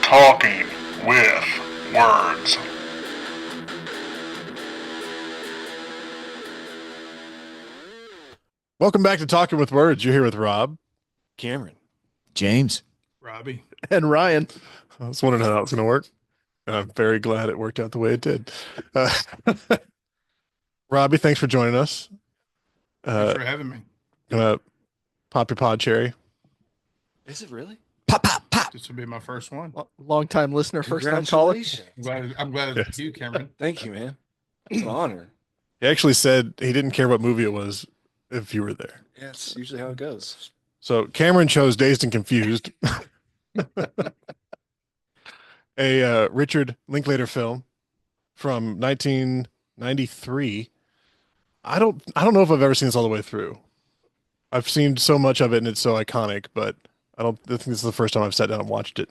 Talking with Words. Welcome back to Talking with Words. You're here with Rob, Cameron. James. Robbie. And Ryan. I was wondering how that was going to work, and I'm very glad it worked out the way it did. Robbie, thanks for joining us. Thanks for having me. Gonna pop your pod cherry. Is it really? Pop, pop, pop. This will be my first one. Long time listener, first time caller. Congratulations. I'm glad Yes. it's you, Cameron. Thank you, man. It's an honor. He actually said he didn't care what movie it was if you were there. Yeah, it's usually how it goes. So Cameron chose Dazed and Confused, a Richard Linklater film from 1993. I don't know if I've ever seen this all the way through. I've seen so much of it and it's so iconic, but I think this is the first time I've sat down and watched it.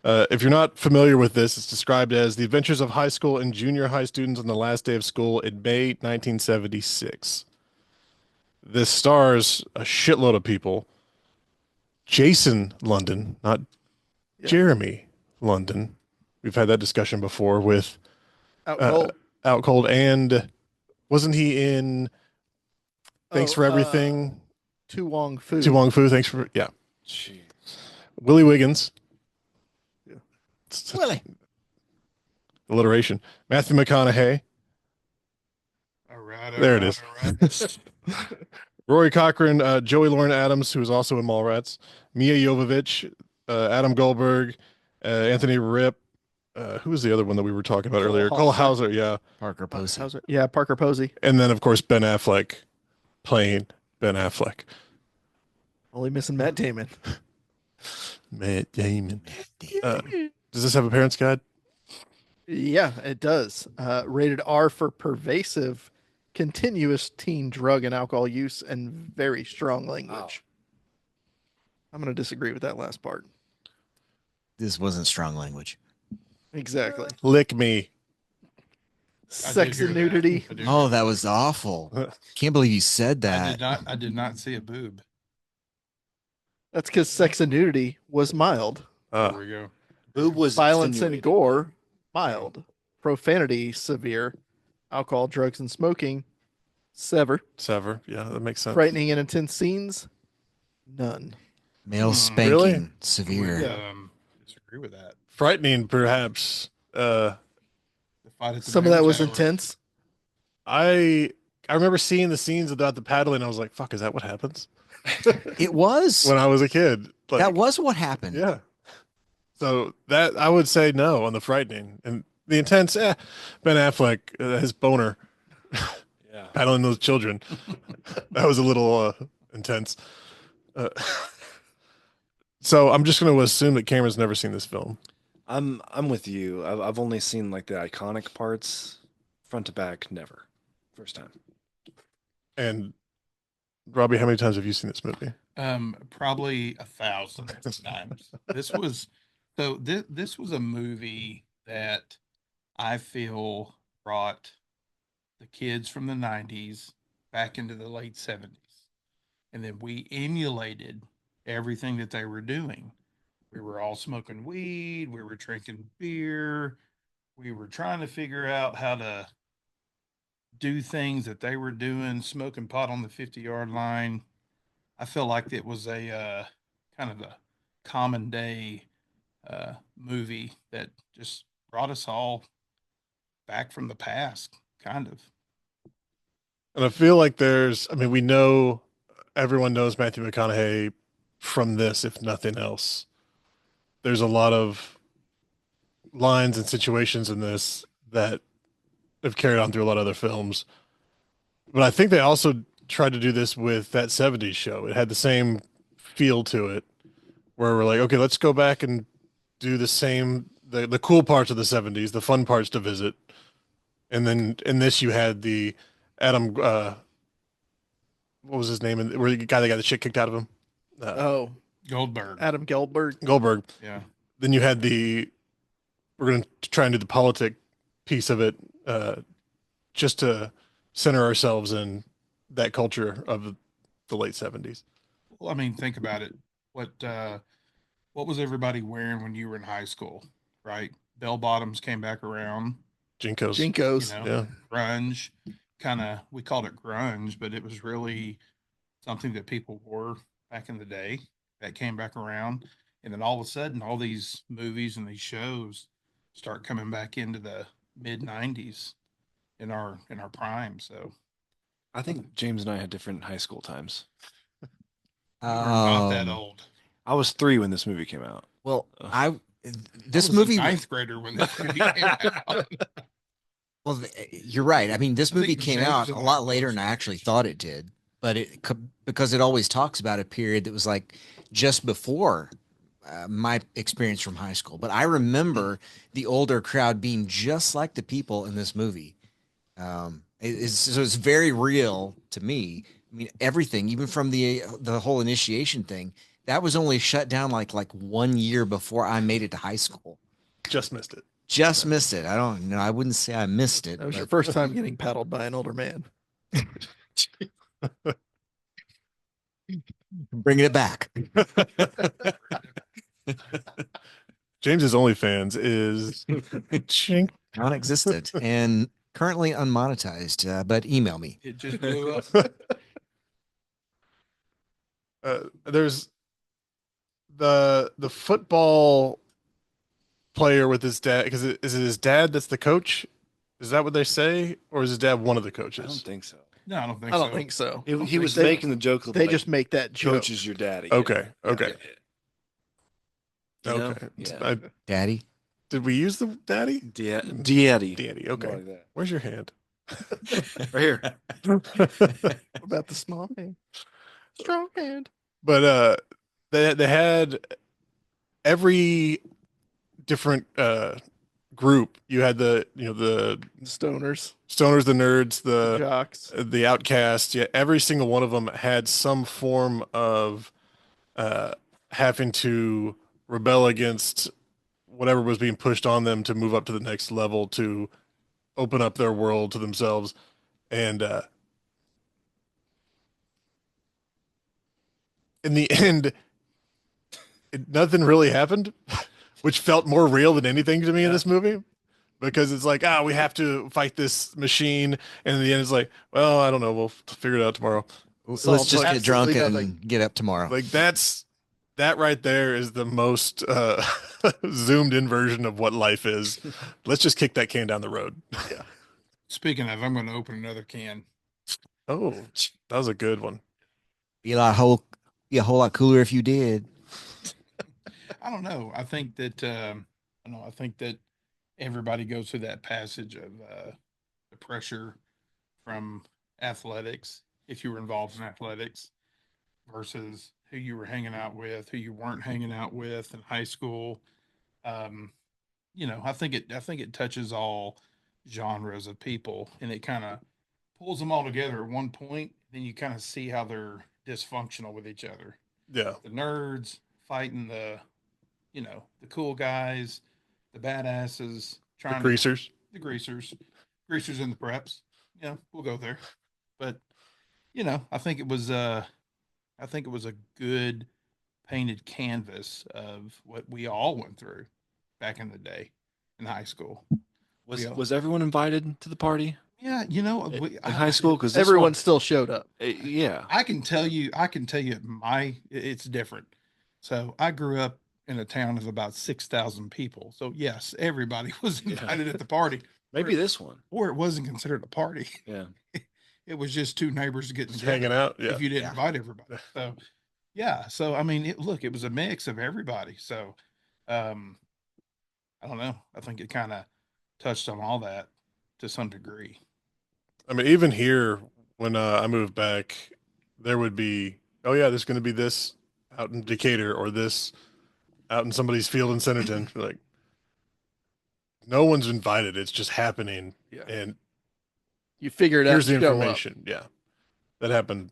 If you're not familiar with this, it's described as the adventures of high school and junior high students on the last day of school in May 1976. This stars a shitload of people. Jason London, not Jeremy London. We've had that discussion before with Out Cold, and wasn't he in Thanks for Everything? Tu Wong Fu. Tu Wong Fu, thanks for, yeah. Jeez. Willie Wiggins. Yeah. Willie. Alliteration. Matthew McConaughey. All right. There it is. Rory Cochrane, Joey Lauren Adams, who is also in Mallrats, Mia Jovovich, Adam Goldberg, Anthony Ripp. Who was the other one that we were talking about earlier? Cole Hauser, yeah. Parker Posey. Yeah, Parker Posey. And then, of course, Ben Affleck playing Ben Affleck. Only missing Matt Damon. Matt Damon. Does this have a parent's guide? Yeah, it does. Rated R for pervasive, continuous teen drug and alcohol use and very strong language. I'm going to disagree with that last part. This wasn't strong language. Exactly. Lick me. Sex hear and that. nudity. I did Oh, hear that was awful. Can't believe you said I that. did not see a boob. That's because sex and nudity was mild. There we go. Boob was violence and gore, mild. Profanity, severe. Alcohol, drugs, and smoking, sever. Yeah, that makes sense. Frightening and intense scenes, none. Male spanking, Really? severe. Disagree with that. Frightening, perhaps. The fight at the Some of that Moon was Tower. intense. I remember seeing the scenes about the paddling. I was like, "Fuck, is that what happens?" It was. When I was a kid, like, That was what happened. yeah. So that I would say no on the frightening and the intense. Ben Affleck, his boner, Yeah. paddling those children. That was a little intense. So I'm just going to assume that Cameron's never seen this film. I'm with you. I've only seen like the iconic parts, front to back, never. First time. And Robbie, how many times have you seen this movie? Probably 1,000 times. This was a movie that I feel brought the kids from the 90s back into the late 70s. And then we emulated everything that they were doing. We were all smoking weed, we were drinking beer, we were trying to figure out how to do things that they were doing, smoking pot on the 50-yard line. I feel like it was a kind of a common day movie that just brought us all back from the past, kind of. And I feel like we know everyone knows Matthew McConaughey from this, if nothing else. There's a lot of lines and situations in this that have carried on through a lot of other films. But I think they also tried to do this with that 70s show. It had the same feel to it where we're like, okay, let's go back and do the same, the cool parts of the 70s, the fun parts to visit. And then in this, you had the Adam, what was his name? Where the guy that got the shit kicked out of him? Goldberg. Adam Goldberg. Yeah. Then you had we're going to try and do the politic piece of it, just to center ourselves in that culture of the late 70s. Well, I mean, think about it. What what was everybody wearing when you were in high school, right? Bell bottoms came back around, Jinkos. you Jinkos. know, Yeah. grunge, kind of, we called it grunge, but it was really something that people wore back in the day that came back around. And then all of a sudden, all these movies and these shows start coming back into the mid 90s in our prime. So I think James and I had different high school times. you are not that Um, old. I was 3 when this movie came out. Well, Ugh. this I was movie a ninth grader when this movie came out. Well, you're right. I mean, this I think movie came James out and a I lot are later close than I in actually age. thought it did, but because it always talks about a period that was like just before my experience from high school. But I remember the older crowd being just like the people in this movie. So it's very real to me. I mean, everything, even from the whole initiation thing, that was only shut down like 1 year before I made it to high school. Just missed it. Just missed it. I don't know. I wouldn't say I missed it, That was your but first time getting paddled by an older man. bringing it back. James's OnlyFans is chink. Non-existent and currently unmonetized, but email me. It just blew up. There's the football player with his dad, because is it his dad that's the coach? Is that what they say, or is his dad one of the I don't coaches? think so. No, I don't think I don't so. think so. He was They- making the joke. They like, just make that joke. coach is your daddy. Okay, okay, You know? okay. Yeah. Daddy. Did we use the daddy? Daddy. Daddy. More Okay. like that. Where's your hand? Right here. What about the small hand? Strong hand. But they had every different group. You had the Stoners. stoners, the nerds, the Jocks. outcasts. Yeah, every single one of them had some form of having to rebel against whatever was being pushed on them to move up to the next level, to open up their world to themselves. And in the end, nothing really happened, which felt more real than anything to me in this movie. Because it's like, we have to fight this machine, and in the end, it's like, well, I don't know, we'll figure it out tomorrow. Let's Solves just get drunk absolutely and nothing. get up tomorrow. Like that right there is the most zoomed in version of what life is. Let's just kick that can down the road. Speaking of, I'm going to open another can. Oh, that was a good one. Be a whole lot cooler if you did. I don't know. I think that I think that everybody goes through that passage of the pressure from athletics, if you were involved in athletics, versus who you were hanging out with, who you weren't hanging out with in high school. Um, I think it touches all genres of people, and it kind of pulls them all together at one point. Then you kind of see how they're dysfunctional with each other. Yeah. The nerds fighting the cool guys, the badasses, The trying greasers. the greasers and the preps. We'll go there. But I think it was a good painted canvas of what we all went through back in the day in high school. Was everyone invited to the party Yeah, in high school? Because Everyone still showed up. yeah. I can tell you, it's different. So I grew up in a town of about 6,000 people. So yes, everybody was invited at the party, Maybe this one. or it wasn't considered a party. Yeah. It was just two neighbors getting Just together. hanging out. Yeah. If you didn't Yeah. invite everybody. So yeah. So I mean, it was a mix of everybody. So I don't know. I think it kind of touched on all that to some degree. I mean, even here, when I moved back, there would be, oh yeah, there's going to be this out in Decatur, or this out in somebody's field in Centerton. Like, no one's invited. It's just happening. Yeah. And You figure it out. here's the and show up. information. Yeah. That happened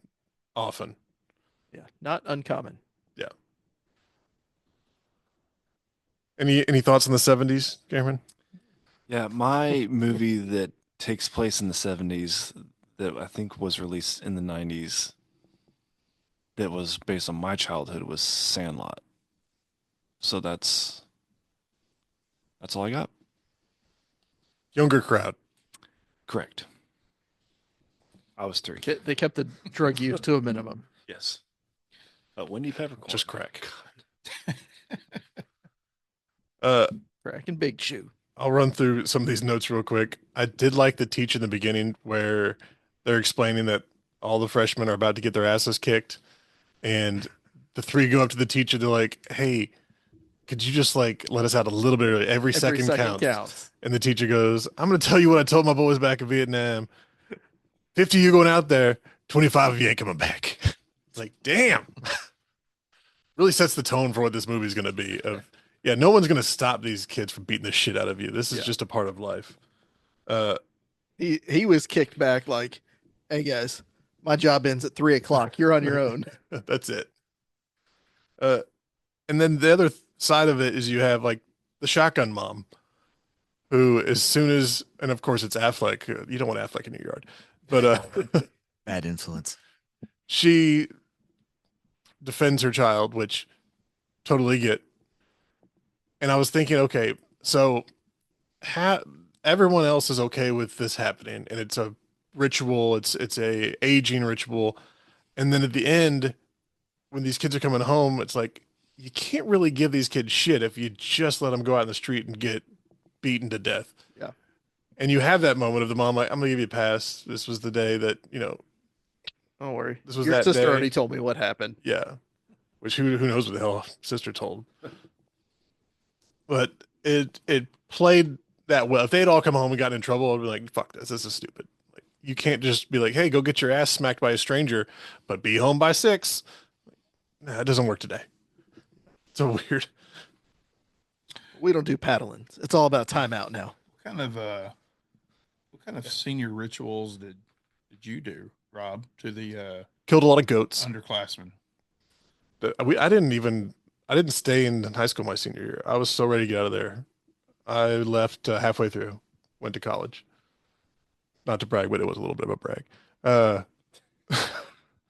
often. Yeah, not uncommon. Any thoughts on the 70s, Cameron? Yeah, my movie that takes place in the 70s that I think was released in the 90s that was based on my childhood was Sandlot. So that's all I got. Younger crowd. Correct. I was 3. They kept the drug use to a minimum. Yes. Wendy Peppercorn. Just crack. Crack and Big Shoe. I'll run through some of these notes real quick. I did like the teach in the beginning where they're explaining that all the freshmen are about to get their asses kicked, and the 3 go up to the teacher. They're like, "Hey, could you just like let us out a little bit early? Every second counts." And the teacher goes, "I'm going to tell you what I told my boys back in Vietnam. 50 of you going out there, 25 of you ain't coming back." It's like, damn. Really sets the tone for what this movie is going to be. Yeah, no one's going to stop these kids from beating the shit out of you. This is just a part of life. He was kicked back like, "Hey guys, my job ends at 3:00. You're on your own." That's it. And then the other side of it is you have like the shotgun mom, who as soon as, and of course it's Affleck. You don't want Affleck in your yard, but Bad influence. she defends her child, which totally get. And I was thinking, okay, so everyone else is okay with this happening, and it's a ritual. It's a aging ritual, and then at the end, when these kids are coming home, it's like you can't really give these kids shit if you just let them go out in the street and get beaten to death. Yeah. And you have that moment of the mom like, "I'm gonna give you a pass. This was the day that Don't worry. This was Your that sister day. already told me what happened. Yeah." Which who knows what the hell sister told. But it played that well. If they'd all come home and gotten in trouble, I'd be like, "Fuck this. This is stupid." Like, you can't just be like, "Hey, go get your ass smacked by a stranger, but be home by 6." Nah, it doesn't work today. It's so weird. We don't do paddling. It's all about timeout now. What kind of senior rituals did you do, Rob, to the Killed a lot of goats. underclassmen? I didn't stay in high school my senior year. I was so ready to get out of there. I left halfway through, went to college. Not to brag, but it was a little bit of a brag.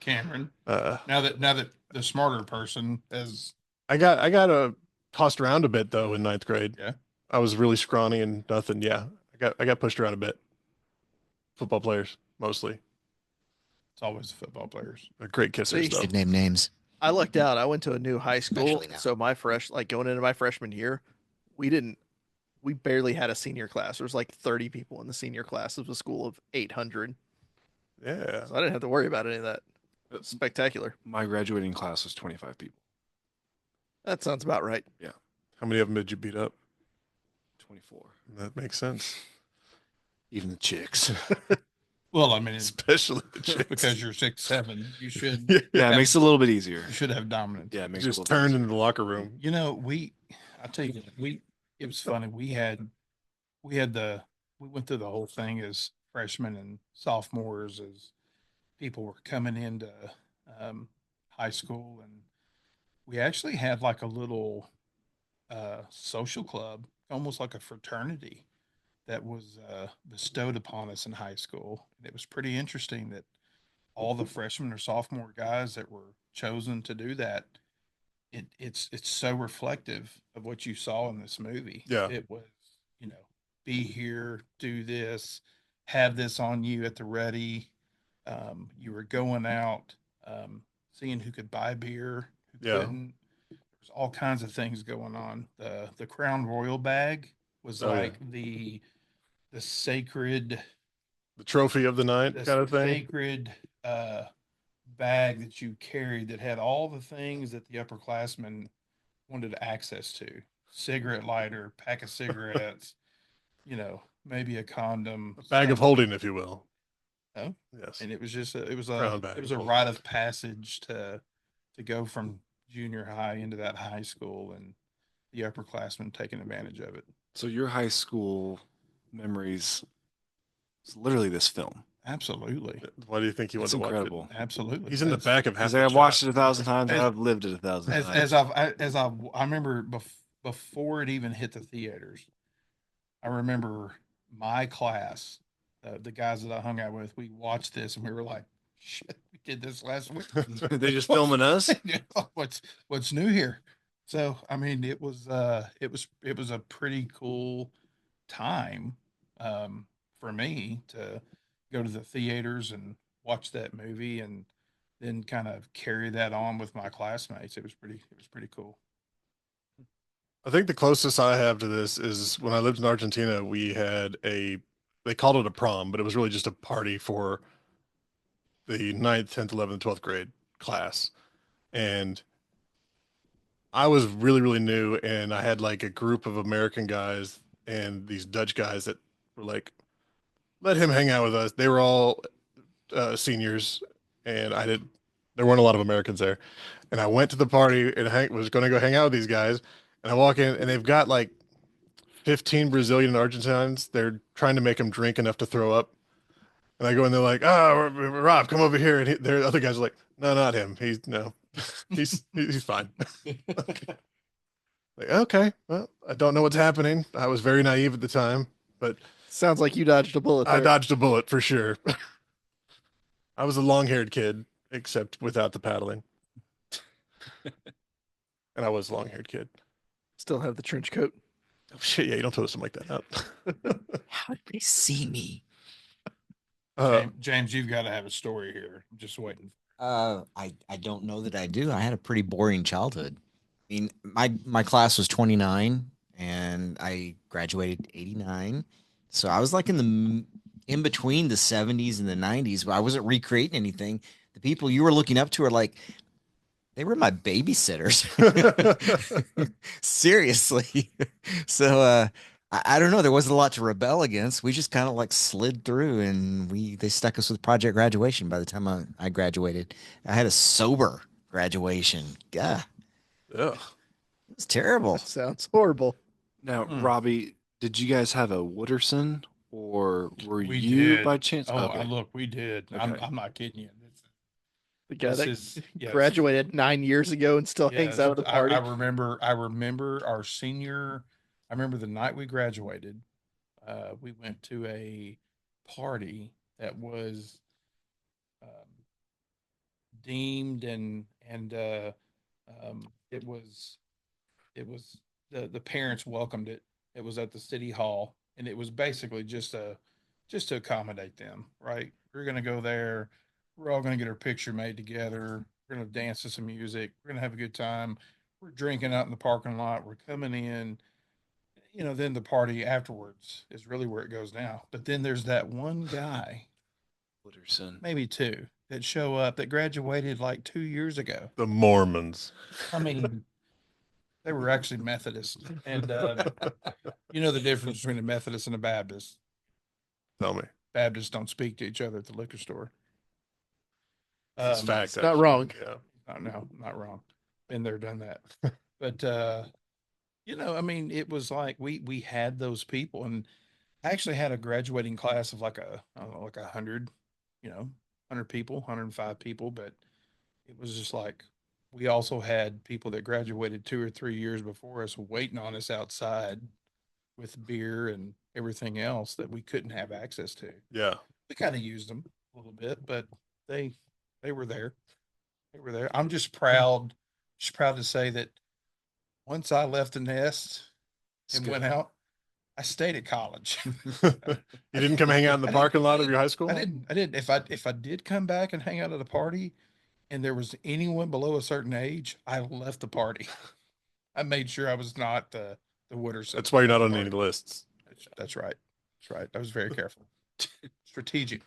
Cameron, Uh, now that the smarter person has I got tossed around a bit though in 9th grade. Yeah. I was really scrawny and nothing. Yeah, I got pushed around a bit. Football players mostly. it's always the football players. They're great kissers See? though. Should name names. I lucked out. I went to a new high school, Especially now. so going into my freshman year, we barely had a senior class. There was like 30 people in the senior class. It was a school of 800, Yeah. so I didn't have to worry about any of that. It was spectacular. My graduating class was 25 people. That sounds about right. How many of them did you beat up? 24. That makes sense. Even the chicks. Well, I mean, it's Especially the chicks. because you're 6'7", you should Yeah, it makes it a little bit easier. you should have dominance. Yeah, it makes it a Just little bit turned easier. into the locker room. You know, I tell you, it was funny. We went through the whole thing as freshmen and sophomores as people were coming into high school, and we actually had like a little social club, almost like a fraternity that was bestowed upon us in high school. And it was pretty interesting that all the freshman or sophomore guys that were chosen to do that, it's so reflective of what you saw in this movie. Yeah. It was, be here, do this, have this on you at the ready. You were going out, seeing who could buy beer, who Yeah. couldn't. There's all kinds of things going on. The Crown Royal bag was Oh, yeah. like the sacred The trophy of the night the kind of thing. sacred bag that you carried that had all the things that the upperclassmen wanted access to: cigarette lighter, pack of cigarettes, maybe a condom, A bag of something. holding, if you will. Oh. Yes. And it was just Crown bag it was of a holding. rite of passage to go from junior high into that high school, and the upperclassmen taking advantage of it. So your high school memories is literally this film. Absolutely. Why do you think you want It's to watch incredible. Absolutely. it? He's in the That's- back of half. Because the I've watched chat. it 1,000 times. As- I've lived it 1,000 times. I remember before it even hit the theaters, I remember my class, the guys that I hung out with, we watched this and we were like, "Shit, we did this last week." They just filming us? What's new here? So I mean, it was a pretty cool time for me to go to the theaters and watch that movie and then kind of carry that on with my classmates. It was pretty cool. I think the closest I have to this is when I lived in Argentina, we had they called it a prom, but it was really just a party for the ninth, 10th, 11th, 12th grade class. And I was really, really new, and I had like a group of American guys and these Dutch guys that were like, let him hang out with us. They were all seniors, and there weren't a lot of Americans there. And I went to the party and was going to go hang out with these guys. And I walk in, and they've got like 15 Brazilian Argentines. They're trying to make him drink enough to throw up. And I go in, they're like, "Oh, Rob, come over here." And the other guys are like, "No, not him. He's no, he's fine." Like, okay, well, I don't know what's happening. I was very naive at the time, but Sounds like you dodged a bullet I there. dodged a bullet for sure. I was a long-haired kid, except without the paddling, and I was a long-haired kid. Still have the trench coat. Oh, shit, yeah, you don't throw something like that out. How did they see me? James, you've got to have a story here. I'm just waiting. I don't know that I do. I had a pretty boring childhood. I mean, my class was 29 and I graduated 89. So I was like in between the 70s and the 90s, but I wasn't recreating anything. The people you were looking up to are like, they were my babysitters. Seriously. So I don't know. There wasn't a lot to rebel against. We just kind of like slid through and they stuck us with Project Graduation by the time I graduated. I had a sober graduation. Yeah. Ugh. It was terrible. That sounds horrible. Now, Hmm. Robbie, did you guys have a Wooderson, or were We you did. by chance? Oh, Okay. look, we did. Okay. I'm not kidding you. The guy This that is yes. graduated 9 years ago and still hangs Yes, out at the party. I remember. I remember our senior. I remember the night we graduated. We went to a party that was um, deemed and it was the parents welcomed it. It was at the city hall, and it was basically just to accommodate them. Right, we're gonna go there. We're all gonna get our picture made together. We're gonna dance to some music. We're gonna have a good time. We're drinking out in the parking lot. We're coming in. You know, then the party afterwards is really where it goes now. But then there's that one guy, Wooderson. maybe two, that show up that graduated like 2 years ago. The Mormons. I mean, they were actually Methodist, and you know the difference between a Methodist and a Baptist. Tell me. Baptists don't speak to each other at the liquor store. It's fact. not actually. wrong. Yeah. No, not wrong. Been there, done that. But you know, I mean, it was like we had those people, and I actually had a graduating class of like I don't know, like 100, you know, 100 people, 105 people, but it was just like we also had people that graduated 2 or 3 years before us waiting on us outside with beer and everything else that we couldn't have access to. Yeah. We kind of used them a little bit, but they they were there. They were there. I'm just proud to say that once I left the nest and went out, I stayed at college. You didn't come hang out in the parking lot of your high school? I didn't. I didn't. If I did come back and hang out at a party, and there was anyone below a certain age, I left the party. I made sure I was not the Wooderson. That's why you're not on party. any lists. That's right. That's right. I was very careful. Strategic.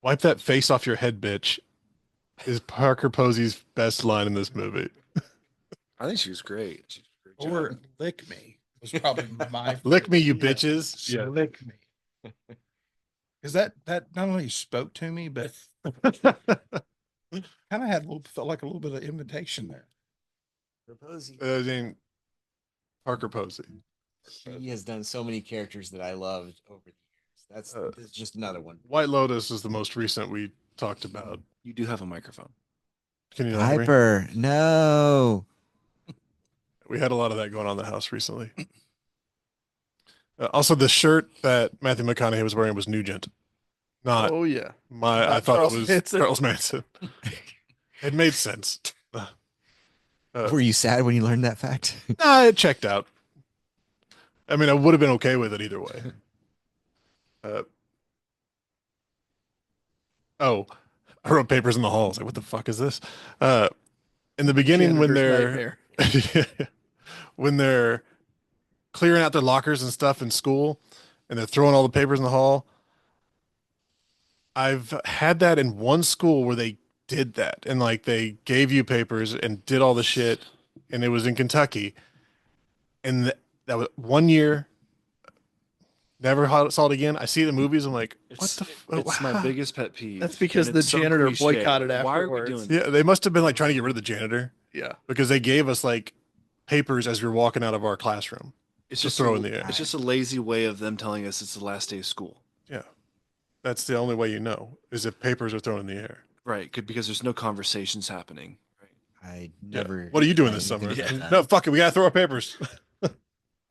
Wipe that face off your head, bitch, is Parker Posey's best line in this movie. I think she was great. She did a great job. Or lick me was probably my Lick me, you Yeah. bitches. Yeah. Lick me. Because that not only spoke to me, but kind of had felt like a little bit of invitation there. I mean, Parker Posey. He has done so many characters that I loved over the years. That's just another one. White Lotus is the most recent we talked about. You do have a microphone. Can you not hear me? Hyper, no. We had a lot of that going on in the house recently. Also, the shirt that Matthew McConaughey was wearing was Nugent, not Oh yeah. my. I Not thought Charles it was Manson. Charles Manson. It made sense. Were you sad when you learned that fact? Nah, it checked out. I mean, I would have been okay with it either way. Oh, I wrote papers in the hall. I was like, what the fuck is this? In the beginning, when Janitor's they're when they're clearing out their lockers and stuff in school, and they're throwing all the papers in the hall. I've had that in one school where they did that, and like they gave you papers and did all the shit, and it was in Kentucky, and that was 1 year. Never saw it again. I see it in movies. I'm like, what It's, the? it's my biggest pet peeve. That's because and the it's so janitor cliche. boycotted Why are we afterwards. doing Yeah, they must have been like trying to get rid of the janitor Yeah. because they gave us like papers as we were walking out of our classroom. It's Just just throw a, in the air. It's just a lazy way of them telling us it's the last day of school. Yeah, that's the only way you know is if papers are thrown in the air. Right, because there's no conversations happening. I Yeah. never. What are you doing had this anything summer? about that. No, fuck it. We gotta throw our papers.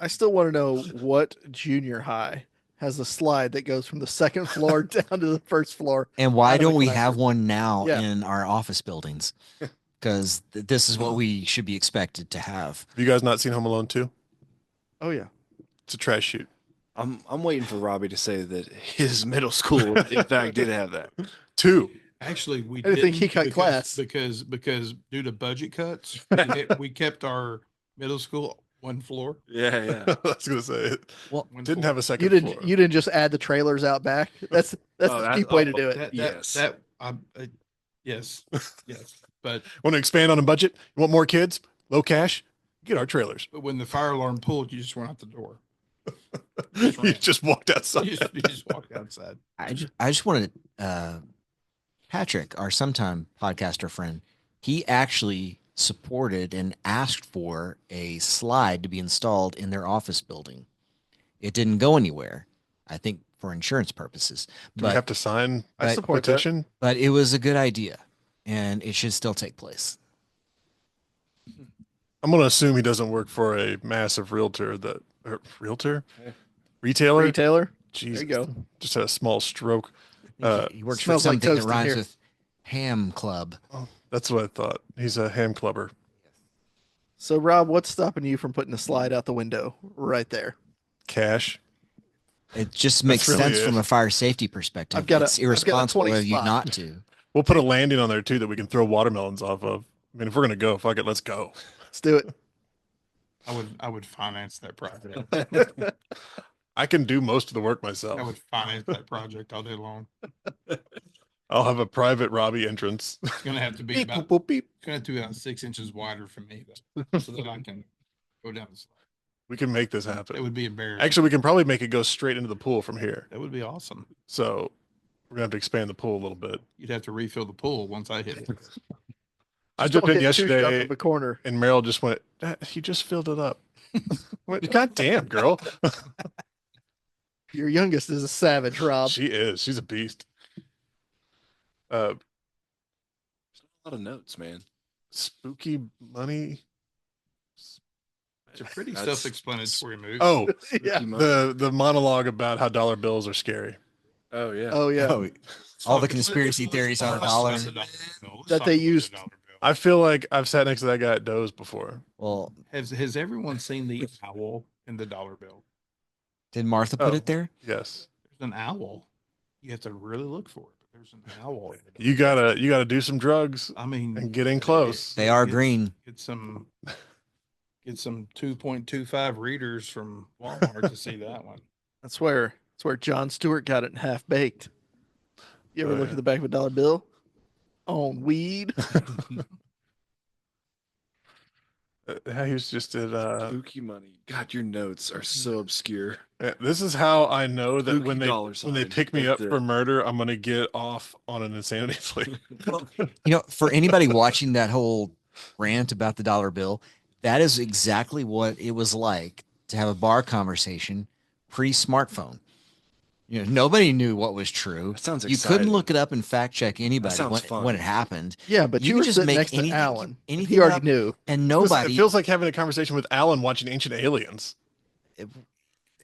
I still want to know what junior high has a slide that goes from the second floor down to the first floor. And why out of the don't we classroom. have one now Yeah. in our office buildings? Because this is what we should be expected to have. Have you guys not seen Home Alone 2? Oh yeah. It's a trash shoot. I'm waiting for Robbie to say that his middle school, in fact, did have that. 2. Actually, we I didn't think he didn't cut class. because due to budget cuts, we kept our middle school one floor. Yeah, yeah. I was gonna say it Well, One didn't floor. have a second You didn't floor. you didn't just add the trailers out back. That's Oh, the cheap way to oh, do it. Yes. Yes, yes. But Want to expand on a budget? You want more kids? Low cash? Get our trailers. when the fire alarm pulled, you just went out the door. You just walked outside. You just walked outside. I just wanted Patrick, our sometime podcaster friend, he actually supported and asked for a slide to be installed in their office building. It didn't go anywhere, I think for insurance purposes. Do we have to sign I a support that. petition? But it was a good idea, and it should still take place. I'm gonna assume he doesn't work for a massive realtor retailer. Retailer. Jesus, There you go. just had a small stroke. He works for smells like something that toast in rhymes here. with Ham Club. That's what I thought. He's a ham clubber. So Rob, what's stopping you from putting a slide out the window right there? Cash. It just makes really sense it. from a fire safety perspective. I've got a- It's I've got a irresponsible 20 of you spot. not to. We'll put a landing on there too that we can throw watermelons off of. I mean, if we're gonna go, fuck it, let's go. Let's do it. I would finance that project. I can do most of the work I myself. would finance that project all day long. I'll have a private Robbie entrance. It's gonna have to be Beep, about boop, boop, beep. it's gonna have to be about 6 inches wider for me, though, so that I can go down the slide. We can make this It happen. would be embarrassing. Actually, we can probably make it go straight into the pool from here. that would be awesome. So we're gonna have to expand the pool a little bit. You'd have to refill the pool once I hit it. I Just jumped don't in hit two stuff yesterday in the corner. and Meryl just went, "He just filled it up." Went, God damn, girl. Your youngest is a savage, Rob. She is. She's a beast. A lot of notes, man. Spooky money. It's a pretty That's- self-explanatory movie. Oh, Yeah. Spooky money. the monologue about how dollar bills are scary. Oh yeah. Oh yeah. Oh, all the conspiracy theories on a dollar. That they used- I feel like I've sat next to that guy at Doe's before. Well, Has everyone seen the owl in the dollar bill? did Martha put Oh. it there? Yes. There's an owl. You have to really look for it. But there's an owl. in the dollar You gotta do some drugs bill. I mean, and get in close. They are Get- green. Get some 2.25 readers from Walmart to see that one. That's where John Stewart got it in half baked. You ever Oh, look yeah. at the back of a dollar bill? On weed. He was just at Spooky money. God, your notes are so obscure. this is how I know that Spooky when they dollar when they sign pick me right up there. for murder, I'm gonna get off on an insanity plea. You know, for anybody watching that whole rant about the dollar bill, that is exactly what it was like to have a bar conversation pre-smartphone. You know, nobody knew what was true. That sounds You exciting. couldn't look it up and fact check anybody sounds fun. when it happened, Yeah, but You you, could were just sitting make next to anything- Alan. anything He already up. knew. and Listen, nobody. it feels like having a conversation with Alan watching Ancient Aliens.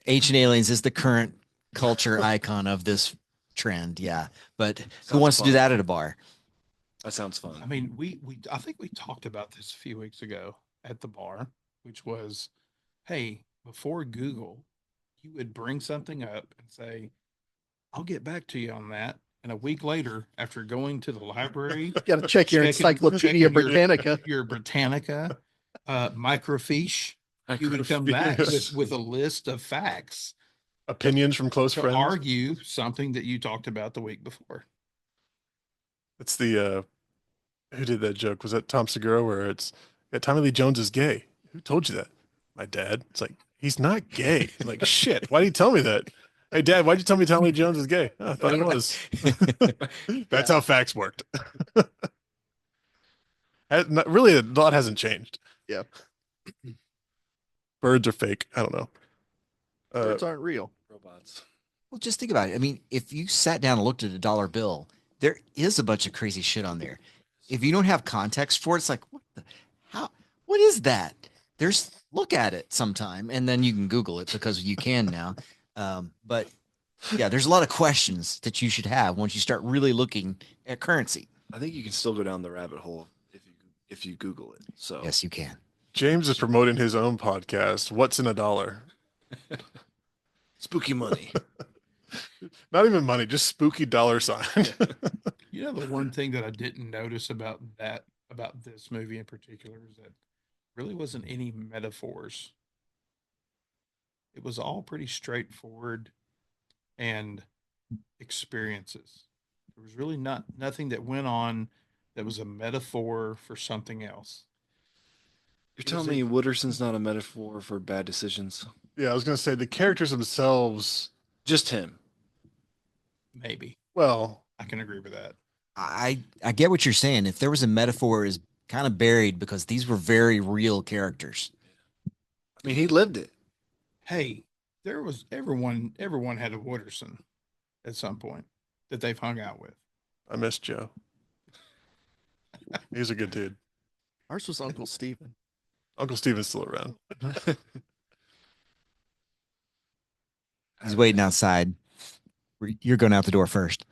Ancient Aliens is the current culture icon of this trend. Yeah, but who Sounds wants to do fun. that at a bar? That sounds fun. I mean, I think we talked about this a few weeks ago at the bar, which was, hey, before Google, you would bring something up and say, I'll get back to you on that. And a week later, after going to the library, Got to check your Encyclopedia checking Britannica. your Britannica, microfiche, you would come back Microfiche. with a list of facts Opinions from close to friends. argue something that you talked about the week before. It's the who did that joke? Was that Tom Segura? Where it's Tommy Lee Jones is gay. Who told you that? My dad. It's like he's not gay. I'm like shit. Why did you tell me that? Hey Dad, why'd you tell me Tommy Lee Jones is gay? Oh, I thought he was. That's how facts worked. Really, a lot hasn't changed. Yeah. Birds are fake. I don't know. Birds aren't real. Robots. Well, just think about it. I mean, if you sat down and looked at a dollar bill, there is a bunch of crazy shit on there. If you don't have context for it, it's like, what is that? Look at it sometime, and then you can Google it because you can now. But yeah, there's a lot of questions that you should have once you start really looking at currency. I think you can still go down the rabbit hole if you Google it. So Yes, you can. James is promoting his own podcast. What's in a dollar? spooky money. Not even money, just spooky dollar sign. You know, the one thing that I didn't notice about this movie in particular is that really wasn't any metaphors. It was all pretty straightforward and experiences. There was really nothing that went on that was a metaphor for something else. You're telling me Wooderson's not a metaphor for bad decisions? Yeah, I was gonna say the characters themselves. Just him. Maybe. Well, I can agree with that. I get what you're saying. If there was a metaphor, is kind of buried because these were very real characters. I mean, he lived it. Hey, there was everyone had a Wooderson at some point that they've hung out with. I miss Joe. He's a good dude. Ours was Uncle Stephen. Uncle Steven's still around. He's waiting outside. You're going out the door first.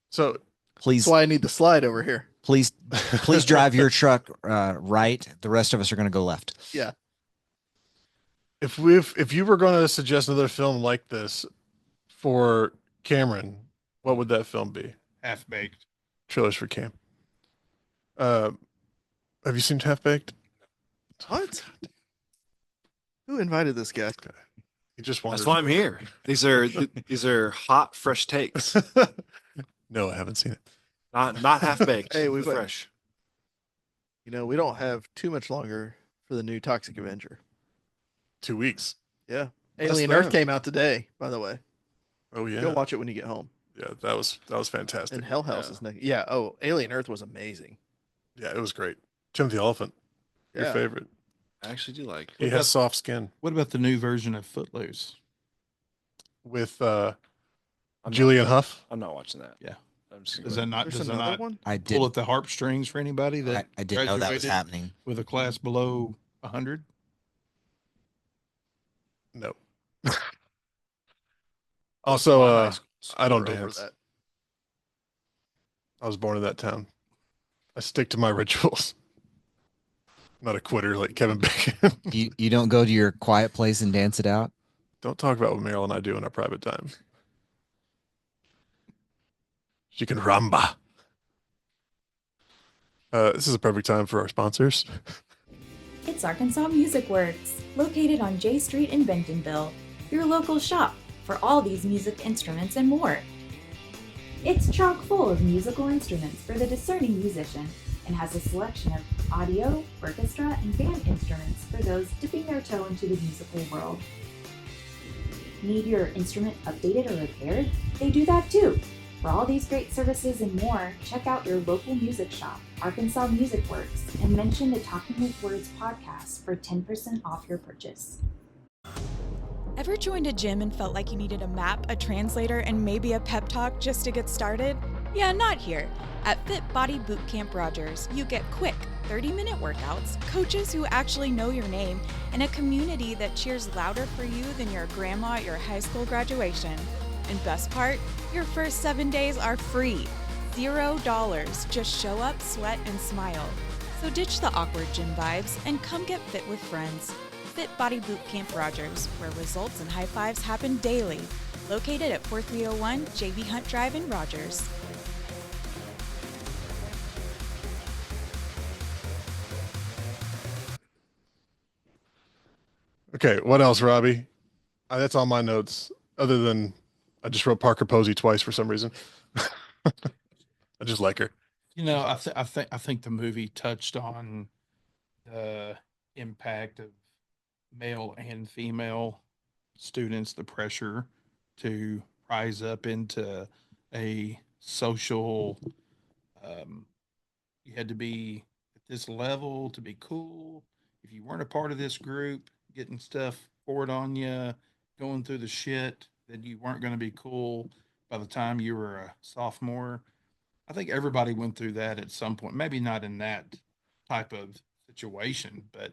So Please, That's why I need the slide over here. please drive your truck right. The rest of us are going to go left. Yeah. if you were going to suggest another film like this for Cameron, what would that film be? Half Baked. Trailers for Cam. Have you seen Half Baked? What? Who invited this guy? He just wanted. That's why I'm here. These are hot, fresh takes. No, I haven't seen it. Not half baked. Hey, we've fresh. You know, we don't have too much longer for the new Toxic Avenger. 2 weeks. Yeah. That's Alien fair. Earth came out today, by the way. Oh yeah. Go watch it when you get home. Yeah, that was fantastic. And Hell House is next. Yeah. Oh, Alien Earth was amazing. Yeah, it was great. Timothy Oliphant, your Yeah. favorite. I actually do like. He has soft skin What about the new version of Footloose? with I'm Julian Huff. I'm not watching that. Yeah. I'm just Does that not There's does it another not one? I did. pull at the heartstrings for anybody that I didn't know that was graduated happening. with a class below 100? No. Also, High school I don't score over dance. that. I was born in that town. I stick to my rituals. I'm not a quitter like Kevin Bacon. You don't go to your quiet place and dance it out? Don't talk about what Meryl and I do in our private time. She can ramba. This is a perfect time for our sponsors. It's Arkansas Music Works, located on J Street in Bentonville, your local shop for all these music instruments and more. It's chock full of musical instruments for the discerning musician and has a selection of audio, orchestra, and band instruments for those dipping their toe into the musical world. Need your instrument updated or repaired? They do that too. For all these great services and more, check out your local music shop, Arkansas Music Works, and mention the Talking with Words podcast for 10% off your purchase. Ever joined a gym and felt like you needed a map, a translator, and maybe a pep talk just to get started? Yeah, not here. At Fit Body Bootcamp Rogers, you get quick 30-minute workouts, coaches who actually know your name, and a community that cheers louder for you than your grandma at your high school graduation. And best part, your first 7 days are free. $0. Just show up, sweat, and smile. So ditch the awkward gym vibes and come get fit with friends. Fit Body Boot Camp Rogers, where results and high fives happen daily. Located at 4301 JB Hunt Drive in Rogers. Okay, what else, Robbie? That's all my notes. Other than I just wrote Parker Posey twice for some reason. I just like her. You know, I think the movie touched on the impact of male and female students, the pressure to rise up into a social. Um, you had to be at this level to be cool. If you weren't a part of this group, getting stuff poured on you, going through the shit, then you weren't going to be cool by the time you were a sophomore. I think everybody went through that at some point. Maybe not in that type of situation, but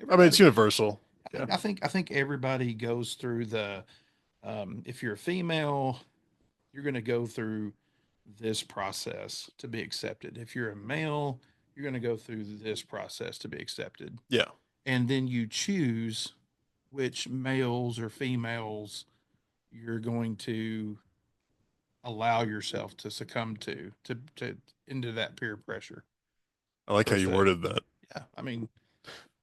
I mean, it's everybody. universal. Yeah. I think everybody goes through the. If you're a female, you're going to go through this process to be accepted. If you're a male, you're going to go through this process to be accepted, Yeah. and then you choose which males or females you're going to allow yourself to succumb to into that peer pressure. I like how per you se. worded that. Yeah, I mean,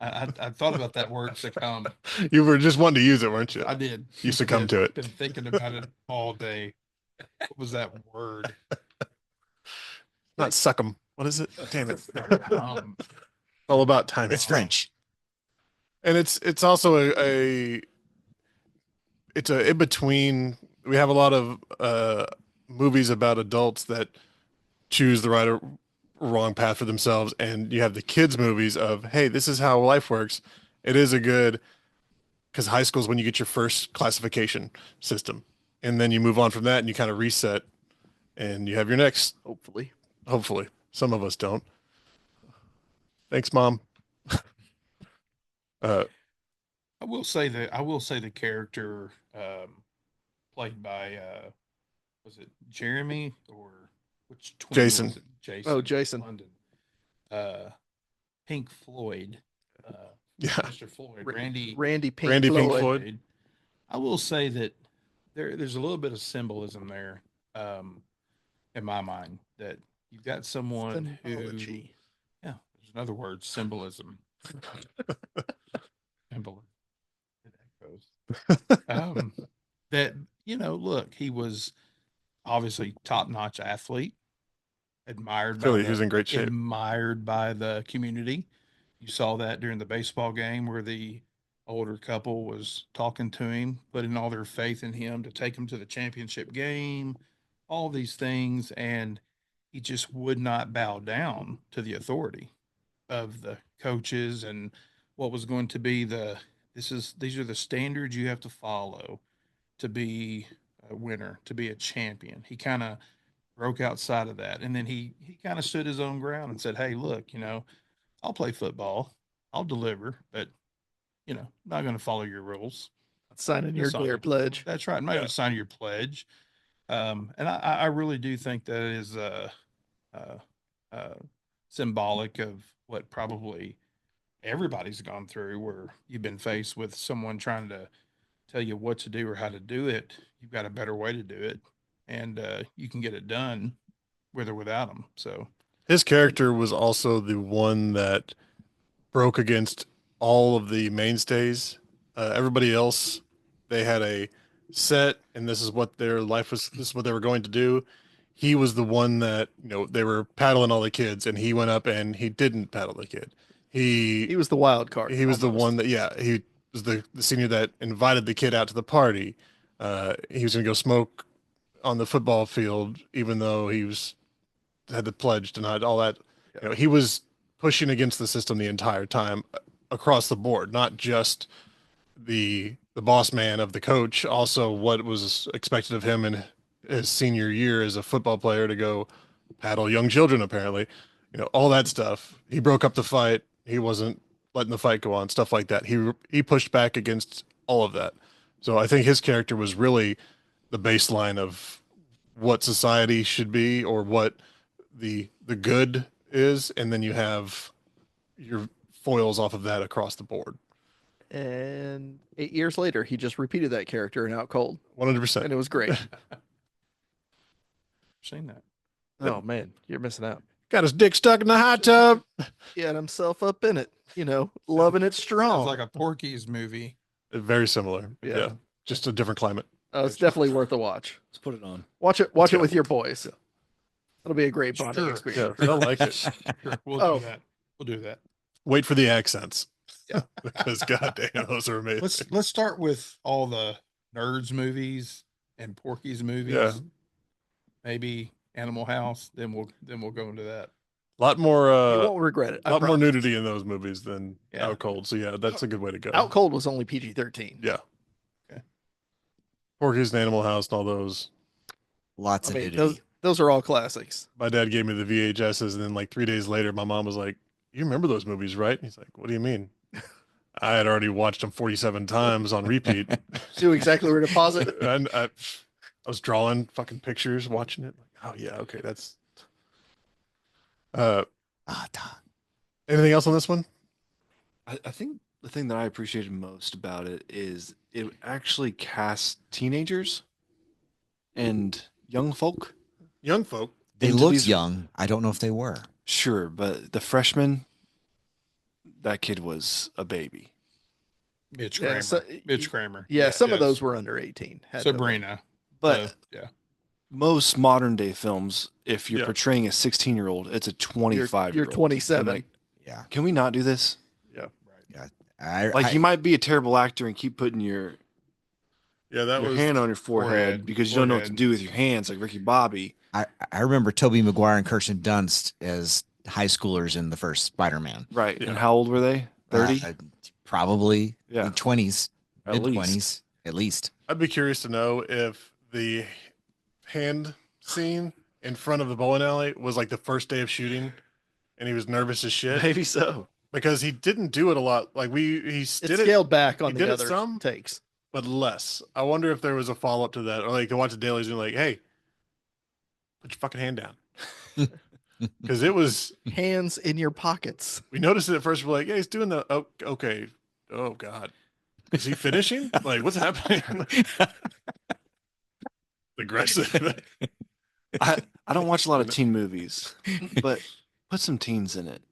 I thought about that word succumb. You were just wanting to use it, weren't you? I did. You succumbed to it. Been thinking about it all day. What was that word? Not suck 'em. What is it? Damn it. Um, All about timing. It's French. And it's also it's a in between. We have a lot of movies about adults that choose the right or wrong path for themselves, and you have the kids movies of, hey, this is how life works. It is a good, because high school is when you get your first classification system, and then you move on from that and you kind of reset, and you have your next. Hopefully, some of us don't. Thanks, Mom. I will say the character played by was it Jeremy or which twin Jason. was it? Jason. Oh, Jason. London. Pink Floyd. Yeah. Mr. Floyd. Randy Randy Pink Randy Pink Floyd. Floyd. I will say that there's a little bit of symbolism there, in my mind, that you've got someone who, Symbology. yeah, there's another word, symbolism. Symbolism. It echoes. That, look, he was obviously top-notch athlete, admired by Clearly, he was in great shape. admired by the community. You saw that during the baseball game where the older couple was talking to him, putting all their faith in him to take him to the championship game, all these things, and he just would not bow down to the authority of the coaches and what was going to be these are the standards you have to follow to be a winner, to be a champion. He kind of broke outside of that, and then he kind of stood his own ground and said, "Hey, look, I'll play football, I'll deliver, but not going to follow your rules." Signing your That's all. dare pledge. That's right. I'm not going to sign your pledge. And I really do think that is symbolic of what probably everybody's gone through, where you've been faced with someone trying to tell you what to do or how to do it. You've got a better way to do it, and you can get it done with or without them. So His character was also the one that broke against all of the mainstays. Everybody else, they had a set, and this is what their life was. This is what they were going to do. He was the one that they were paddling all the kids, and he went up and he didn't paddle the kid. He was the wild card. He was the almost. one that, he was the senior that invited the kid out to the party. He was going to go smoke on the football field, even though had the pledge denied all that. He was pushing against the system the entire time across the board, not just the boss man of the coach, also what was expected of him in his senior year as a football player to go paddle young children, apparently, all that stuff. He broke up the fight. He wasn't letting the fight go on, stuff like that. He pushed back against all of that. So I think his character was really the baseline of what society should be, or what the good is, and then you have your foils off of that across the board. And 8 years later, he just repeated that character in Out Cold, 100%. and it was great. Seen that. Oh man, you're missing out. Got his dick stuck in the hot tub. He had himself up in it, loving it strong. Sounds like a Porky's movie. Very similar. Yeah. Yeah. Just a different climate. Oh, it's definitely worth a watch. Let's put it on. Watch it with your boys. It'll be a great bonding Sure. experience. Yeah, they'll like it. Sure, we'll Oh. do that. We'll do that. Wait for the accents. Yeah. Because goddamn, those are amazing. Let's start with all the Nerds movies and Porky's movies. Yeah. Maybe Animal House. Then we'll go into that. A lot more You won't regret it. a lot more nudity in those movies than Yeah. Out Cold. So yeah, that's a good way to go. Out Cold was only PG-13. Yeah. Okay. Porky's and Animal House and all those. Lots I of mean, nudity. those are all classics. My dad gave me the VHSs, and then like 3 days later, my mom was like, "You remember those movies, right?" And he's like, "What do you mean?" I had already watched them 47 times on repeat. Knew exactly where to pause it. And I was drawing fucking pictures, watching it. Like, oh yeah, okay, that's. Anything else on this one? I think the thing that I appreciated most about it is it actually cast teenagers and young folk. Young folk. They into looked these- young. I don't know if they were. Sure, but the freshman, that kid was a baby. Mitch Yeah, Kramer. so- Mitch Kramer. Yeah, some of yes. those were under 18. Had to be. Sabrina. But yeah. most modern day films, if you're Yeah. portraying a 16-year-old, it's a 25-year-old. You're 27. Like, Yeah. can we not do this? I, You might be a terrible actor and keep putting your Yeah, that was. hand on your forehead, Forehead, because you don't know what to forehead. do with your hands, like Ricky Bobby. I remember Tobey Maguire and Kirsten Dunst as high schoolers in the first Spider-Man. Right. Yeah. And how old were they? 30? Probably Yeah. in 20s, At mid least. 20s at least. I'd be curious to know if the hand scene in front of the bowling alley was like the first day of shooting, and he was nervous as shit Maybe so. because he didn't do it a lot. Like he It's did it, scaled back on he the did it other some? takes. but less. I wonder if there was a follow up to that, or like to watch the dailies and be like, "Hey, put your fucking hand down," because it was. Hands in your pockets. We noticed it at first. We're like, "Yeah, he's doing the." Oh, okay. Oh God, is he finishing? Like, what's happening? Aggressive. I don't watch a lot of teen movies, but put some teens in it.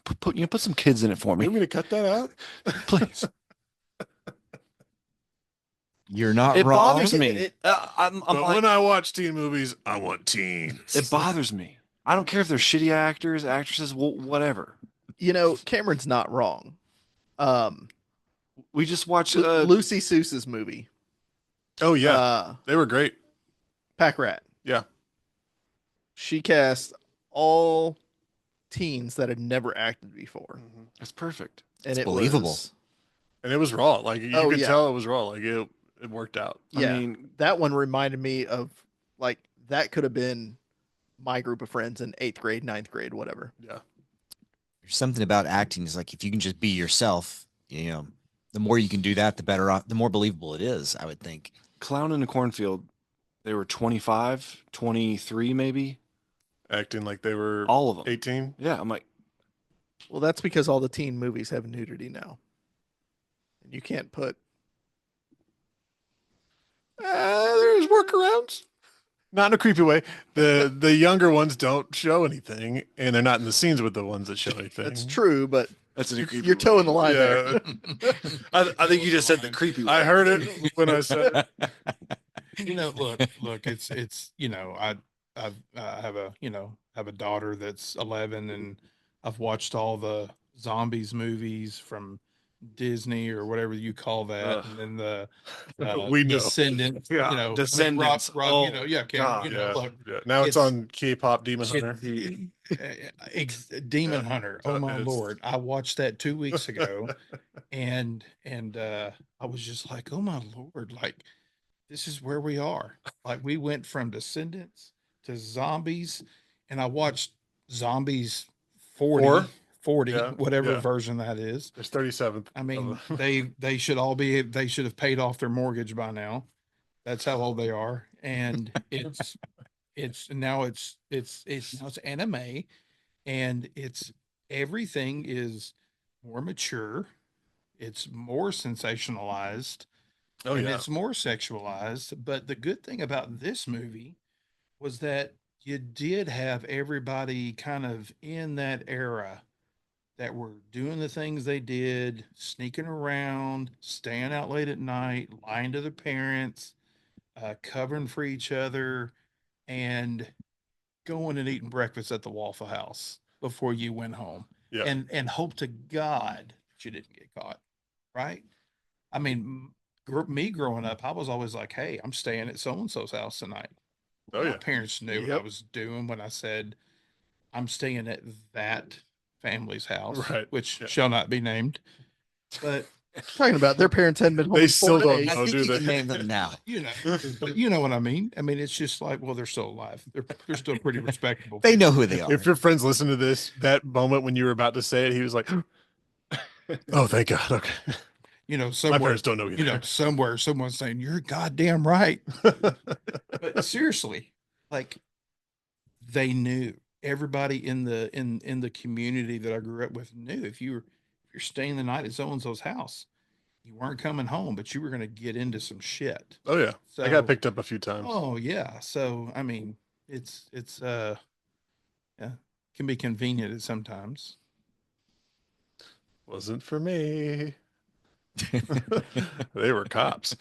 Put some kids in it for You me, want me to cut that out? please. You're not It wrong. bothers me. I'm But like, when I watch teen movies, I want teens. it bothers me. I don't care if they're shitty actors, actresses, whatever. Cameron's not wrong. We just watched. Lucy Seuss's movie. Oh yeah, they were great. Pack Rat. Yeah. She cast all teens that had never acted before. That's perfect. And It's it believable. was- And it was raw. Like you Oh, could yeah. tell it was raw. Like it worked out. Yeah. I mean, that one reminded me of like that could have been my group of friends in 8th grade, 9th grade, whatever. Yeah. There's something about acting is like if you can just be yourself, the more you can do that, the better off, the more believable it is, I would think. Clown in the Cornfield, they were 25, 23 maybe. Acting like they were All of them. 18. Yeah, I'm like, Well, that's because all the teen movies have nudity now. And you can't put There's workarounds. Not in a creepy way. The younger ones don't show anything, and they're not in the scenes with the ones that show anything. that's true, but that's a creepy. you're toeing the line Yeah, there. I think you just said the creepy. I heard it when I said it. Look, it's I have a daughter that's 11, and I've watched all the zombies movies from Disney or whatever you call that, Ugh. and then the We know. Descendants, Yeah, with Descendants. Rob, Oh, Cameron, God. Yeah, look, yeah. Now it's it's- on K-pop Demon Hunter. Demon Hunter. Oh my It's- Lord. I watched that 2 weeks ago and I was just like, oh my Lord, like this is where we are. Like we went from Descendants to Zombies, and I watched Zombies 40, Yeah, whatever yeah. version that is. There's 37th. I mean, of- they should have paid off their mortgage by now. That's how old they are. And it's it's now it's anime, and it's everything is more mature, it's more sensationalized, Oh and yeah. it's more sexualized. But the good thing about this movie was that you did have everybody kind of in that era that were doing the things they did, sneaking around, staying out late at night, lying to their parents, covering for each other, and going and eating breakfast at the Waffle House before you went home, Yeah. and hope to God that you didn't get caught. Right? I mean, me growing up, I was always like, "Hey, I'm staying at so and so's house tonight." Oh My yeah. parents knew what I Yep. was doing when I said I'm staying at that family's house, Right. which Yeah. shall not be named. But Talking about their parents hadn't been home They in still 4 don't days. I know, think do you they? can name them now. but you know what I mean. I mean, it's just like, well, they're still alive. They're still pretty respectable. They know who they are. If your friends listen to this, that moment when you were about to say it, he was like, "Oh, thank God." Okay. You know, My somewhere, parents don't know you know, either. somewhere someone's saying, "You're goddamn right." But seriously, like they knew. Everybody in the community that I grew up with knew if you're staying the night at so and so's house, you weren't coming home, but you were going to get into some shit. Oh yeah. I So, got picked up a few times. oh yeah. So I mean, it's yeah, can be convenient at sometimes. Wasn't for me. They were cops.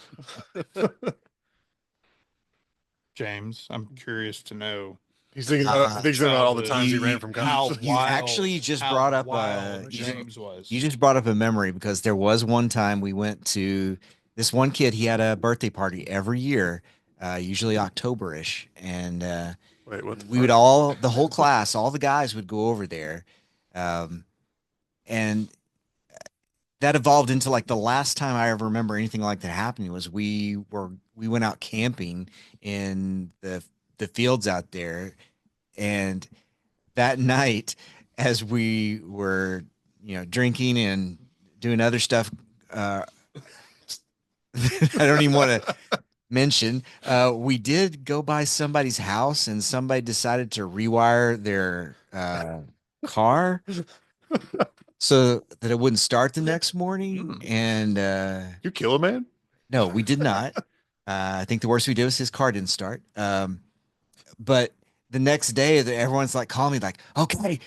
James, I'm curious to know He's thinking about, I think he's thinking about all the times he ran from how cops. You wild, actually just how brought up wild you James was. just brought up a memory because there was one time we went to this one kid. He had a birthday party every year, usually October-ish, and Wait, what the we would fuck? the whole class, all the guys would go over there, and that evolved into like the last time I ever remember anything like that happening was we went out camping in the fields out there, and that night as we were drinking and doing other stuff, I don't even want to mention, we did go by somebody's house and somebody decided to rewire their car so that it wouldn't start the next morning. And You kill a man? no, we did not. I think the worst we did was his car didn't start. But the next day, everyone's like calling me, like, "Okay,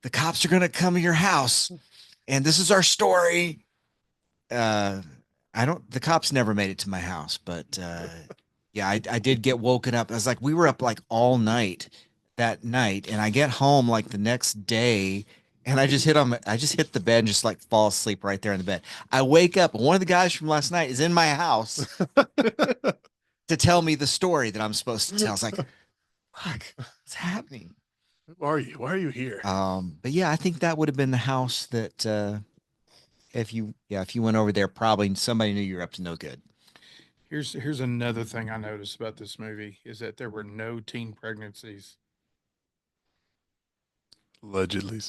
the cops are gonna come to your house, and this is our story." I don't. The cops never made it to my house, but yeah, I did get woken up. I was like, we were up like all night that night, and I get home like the next day. And I just hit the bed and just like fall asleep right there in the bed. I wake up, and one of the guys from last night is in my house to tell me the story that I'm supposed to tell. I was like, fuck, what's happening? Who are you? Why are you here? But yeah, I think that would have been the house that if you went over there, probably somebody knew you were up to no good. Here's another thing I noticed about this movie is that there were no teen pregnancies. Allegedly.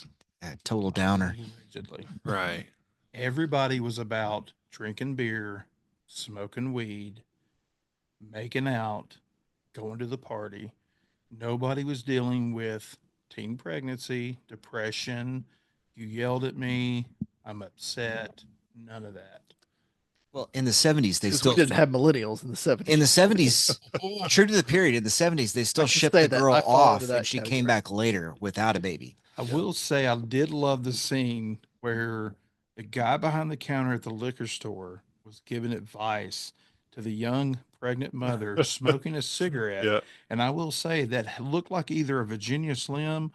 Total downer. Allegedly. Right. Everybody was about drinking beer, smoking weed, making out, going to the party. Nobody was dealing with teen pregnancy, depression. You yelled at me. I'm upset. None of that. Well, in the 70s, they 'Cause still we didn't have millennials in the 70s. in the 70s, true to the period, in the 70s, they still I can shipped say the that. girl I fall into off that and she came category. back later without a baby. I will say I did love the scene where the guy behind the counter at the liquor store was giving advice to the young pregnant mother smoking a cigarette. Yeah. And I will say that looked like either a Virginia Slim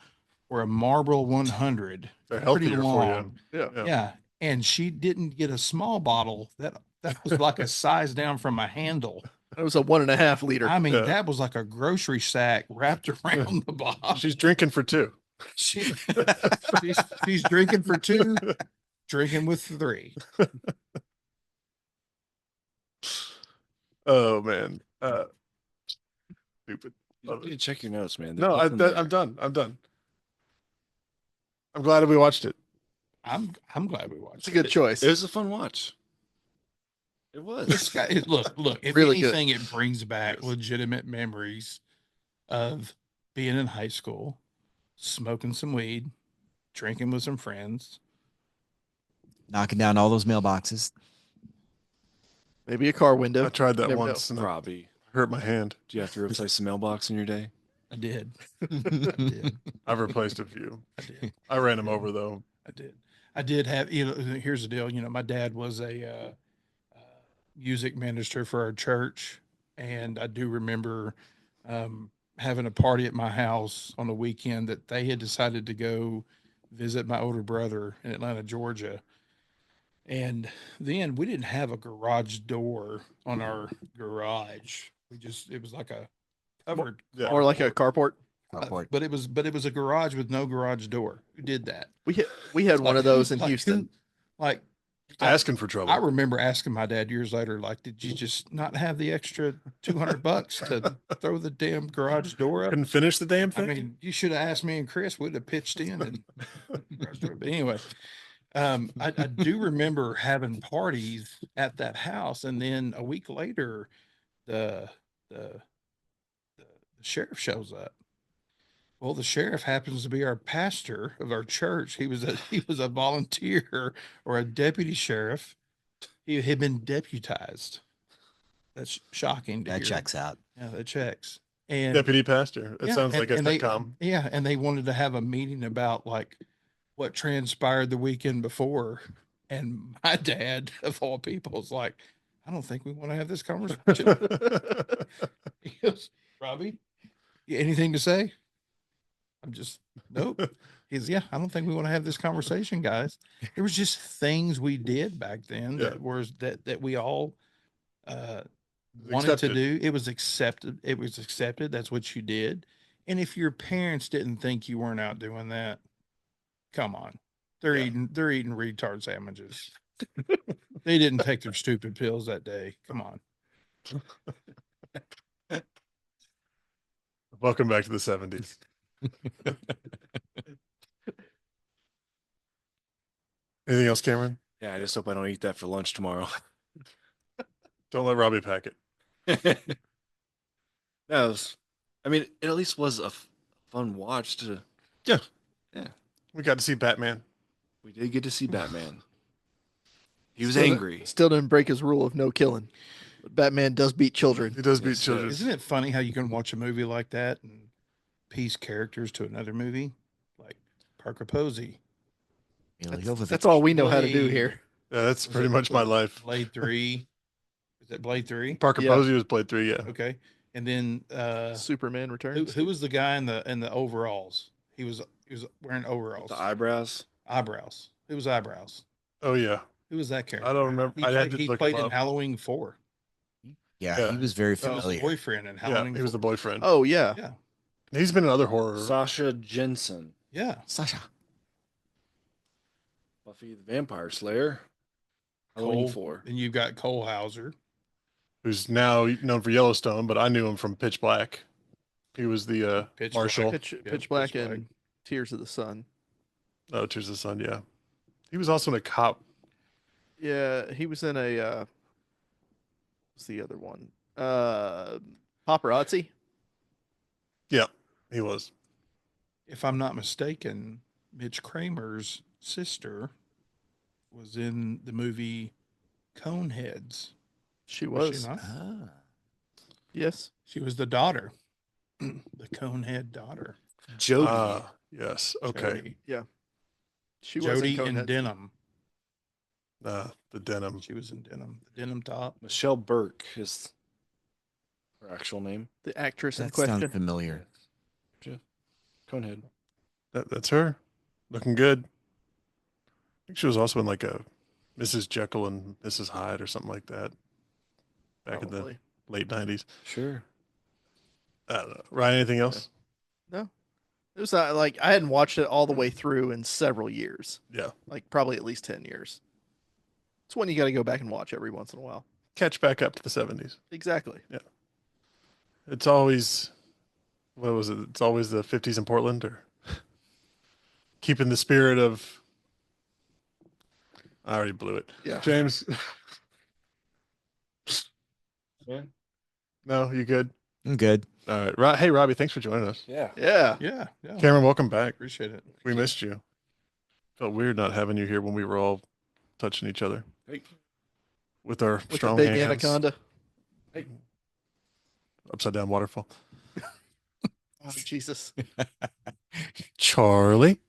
or a Marlboro 100. They're Pretty healthier for long. you. Yeah. Yeah. And she didn't get a small bottle. That was like a size down from a handle. It was a 1.5 liter. I mean, Yeah. that was like a grocery sack wrapped around the bottle. She's drinking for two. She, she's drinking for two, drinking with three. Oh man. Stupid. You need to check your notes, man. No, There's nothing I'm there. done. I'm done. I'm glad that we watched it. I'm glad we watched It's a good choice. It was a fun watch. It was. This guy, look. If Really good. anything, it brings back legitimate memories of being in high school, smoking some weed, drinking with some friends. Knocking down all those mailboxes. Maybe a car window. I tried that You never know. once and I Robbie, hurt my hand. do you have to replace the mailbox in your day? I did. I did. I've replaced a few. I did. I ran them over though. I did. I did have, here's the deal. My dad was a music minister for our church. And I do remember having a party at my house on a weekend that they had decided to go visit my older brother in Atlanta, Georgia. And then we didn't have a garage door on our garage. It was like a covered, Yeah. Or like a carport. Carport. but it was a garage with no garage door. Who did that? We had one of those in Like, Houston. Like, Asking for trouble. I remember asking my dad years later, like, did you just not have the extra $200 to throw the damn garage door up? Couldn't finish the damn I thing. mean, you should have asked me and Chris. We'd have pitched in and but anyway, I do remember having parties at that house, and then a week later, the the, the sheriff shows up. Well, the sheriff happens to be our pastor of our church. He was a volunteer or a deputy sheriff. He had been deputized. That's shocking to That hear. checks out. Yeah, that checks. And Deputy pastor. It yeah, sounds like a and they, sitcom. yeah, and they wanted to have a meeting about like what transpired the weekend before. And my dad, of all people, is like, I don't think we want to have this conversation. He goes, Robbie, anything to say? I'm just, nope. He's, yeah, I don't think we want to have this conversation, guys. There was just things we did back then Yeah. that was that we all wanted Accepted. to do. It was accepted. It was accepted. That's what you did. And if your parents didn't think you weren't out doing that, come on. They're Yeah. eating retard sandwiches. They didn't take their stupid pills that day. Come on. Welcome back to the 70s. Anything else, Cameron? Yeah, I just hope I don't eat that for lunch tomorrow. Don't let Robbie pack it. That was, I mean, it at least was a fun watch to. We got to see Batman. We did get to see Batman. He was Still- angry. Still didn't break his rule of no killing. But Batman does beat children. He does beat Yes, children. Isn't it funny how you can watch a movie like that and piece characters to another movie? Like Parker Posey. Mila Jovovich. That's all we know how to do Blade. here. Yeah, that's Was pretty it- much my life. Blade 3. Is it Blade 3? Parker Yeah. Posey was played 3, yeah. Okay. And then Superman returns. who was the guy in the overalls? He was wearing overalls. The eyebrows. Eyebrows. Who was eyebrows? Oh, yeah. Who was that character? I don't remember. He I had played, to he look played him in up. Halloween 4. Yeah, Yeah. he was very He was the familiar. boyfriend in Yeah, Halloween. he was the 4. boyfriend. Oh yeah. Yeah. He's been in other horror. Sasha Jensen. Yeah. Sasha. Buffy the Vampire Slayer. Halloween Cole, 4. and you've got Cole Hauser. Who's now known for Yellowstone, but I knew him from Pitch Black. He was the Pitch marshal. Black. Pitch, Yeah, Pitch Black Pitch Black. and Tears of the Sun. Oh, Tears of the Sun, yeah. He was also in a cop. Yeah, he was in a what's the other one? Paparazzi. Yeah, he was. If I'm not mistaken, Mitch Kramer's sister was in the movie Coneheads. She Was was. she not? Ah. Yes. She was the daughter, the Conehead daughter. Jody. Ah, yes. Okay. Jody, She was Jody in in Coneheads. denim. The denim. She was in denim. The denim top. Michelle Burke is her actual name. The actress in That question. sounds familiar. Conehead. That's her. Looking good. I think she was also in like a Mrs. Jekyll and Mrs. Hyde or something like that. Back in Probably. the late 90s. Sure. I don't know. Ryan, anything else? It was like I hadn't watched it all the way through in several years. Yeah. Like probably at least 10 years. It's one you got to go back and watch every once in a while. Catch back up to the 70s. Exactly. It's always, what was it? It's always the 50s in Portland, or keeping the spirit of. I already blew it. Yeah. James. Yeah. No, you good? I'm good. All right. Hey, Robbie, thanks for joining us. Yeah. Yeah. Yeah. Yeah. Cameron, welcome back. Appreciate it. We missed you. Felt weird not having you here when we were all touching each other Hey. with our With the strong big hands. anaconda. Upside down waterfall. Oh, Jesus. Charlie.